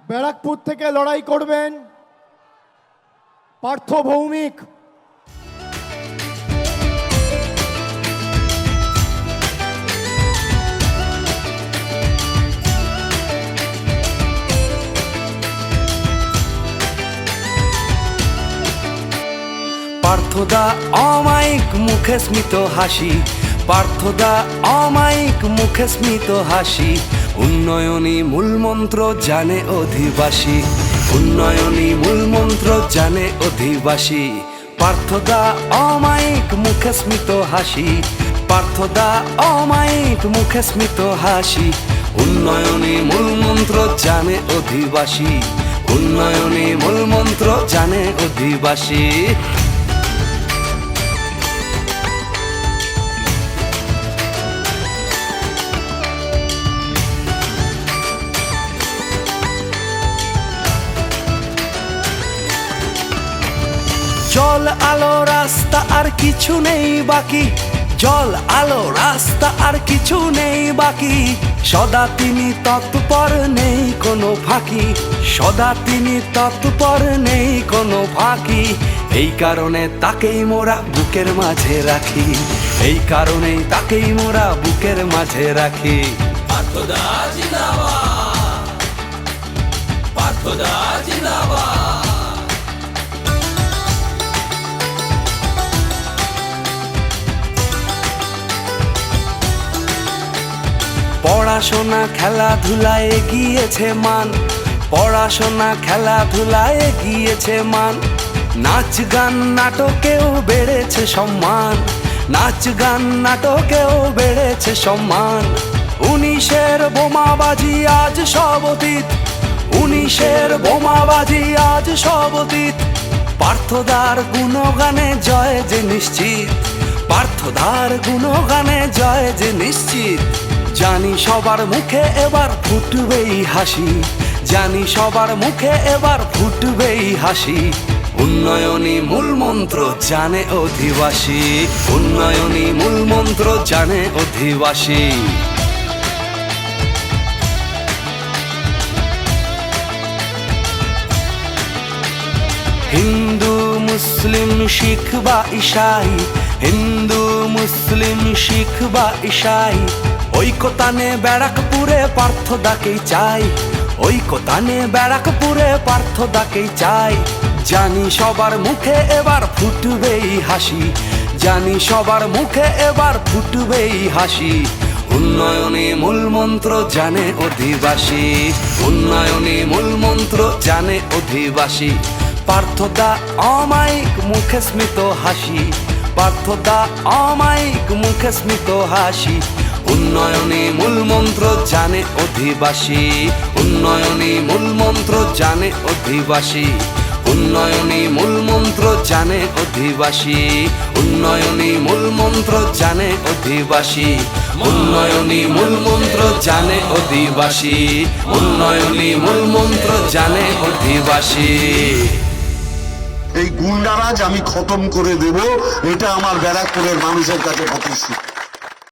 ব্যারাকপুর থেকে লড়াই করবেন পার্থ ভৌমিক। পার্থদা অমায়িক মুখে স্মিত হাসি, পার্থদা অমায়িক মুখে স্মিত হাসি। উন্নয়নী মূলমন্ত্র জানে অধিবাসী, উন্নয়নী মূলমন্ত্র জানে অধিবাসী। পার্থদা অমায়িক মুখে স্মিত হাসি, পার্থদা অমায়িক মুখে স্মিত হাসি। উন্নয়নী মূলমন্ত্র জানে অধিবাসী, উন্নয়নী মূলমন্ত্র জানে অধিবাসী। জল আলো রাস্তা আর কিছু নেই বাকি, জল আলো রাস্তা আর কিছু নেই বাকি। সদা তিনি তৎপর নেই কোনো ফাঁকি, সদা তিনি তৎপর নেই কোনো ফাঁকি। এই কারণে তাকেই মোরা বুকের মাঝে রাখি, এই কারণেই তাকেই মোরা বুকের মাঝে রাখি। পার্থদা জিন্দাবাদ, পার্থদা জিন্দাবাদ। পড়াশোনা খেলাধুলায় গিয়েছে মান, পড়াশোনা খেলাধুলায় গিয়েছে মান। নাচ গান নাটকেও বেড়েছে সম্মান, নাচ গান নাটকেও বেড়েছে সম্মান। 19-এর বোমাবাজি আজ সব অতীত, 19-এর বোমাবাজি আজ সব অতীত। পার্থদার গুণগানে জয় যে নিশ্চিত, পার্থদার গুণগানে জয় যে নিশ্চিত। জানি সবার মুখে এবার ফুটবেই হাসি, জানি সবার মুখে এবার ফুটবেই হাসি। উন্নয়নী মূলমন্ত্র জানে অধিবাসী, উন্নয়নী মূলমন্ত্র জানে অধিবাসী। হিন্দু মুসলিম শিখ বা ঈসাই, হিন্দু মুসলিম শিখ বা ঈসাই। ঐকতানে ব্যারাকপুরে পার্থদাকেই চাই, ঐকতানে ব্যারাকপুরে পার্থদাকেই চাই। জানি সবার মুখে এবার ফুটবেই হাসি, জানি সবার মুখে এবার ফুটবেই হাসি। উন্নয়নী মূলমন্ত্র জানে অধিবাসী, উন্নয়নী মূলমন্ত্র জানে অধিবাসী। পার্থদা অমায়িক মুখে স্মিত হাসি, পার্থদা অমায়িক মুখে স্মিত হাসি। উন্নয়নী মূলমন্ত্র জানে অধিবাসী, উন্নয়নী মূলমন্ত্র জানে অধিবাসী। উন্নয়নী মূলমন্ত্র জানে অধিবাসী, উন্নয়নী মূলমন্ত্র জানে অধিবাসী। উন্নয়নী মূলমন্ত্র জানে অধিবাসী, উন্নয়নী মূলমন্ত্র জানে অধিবাসী। এই গুন্ডারাজ আমি খতম করে দেব, এটা আমার ব্যারাকপুরের মানুষের কাছে প্রতিশ্রুতি।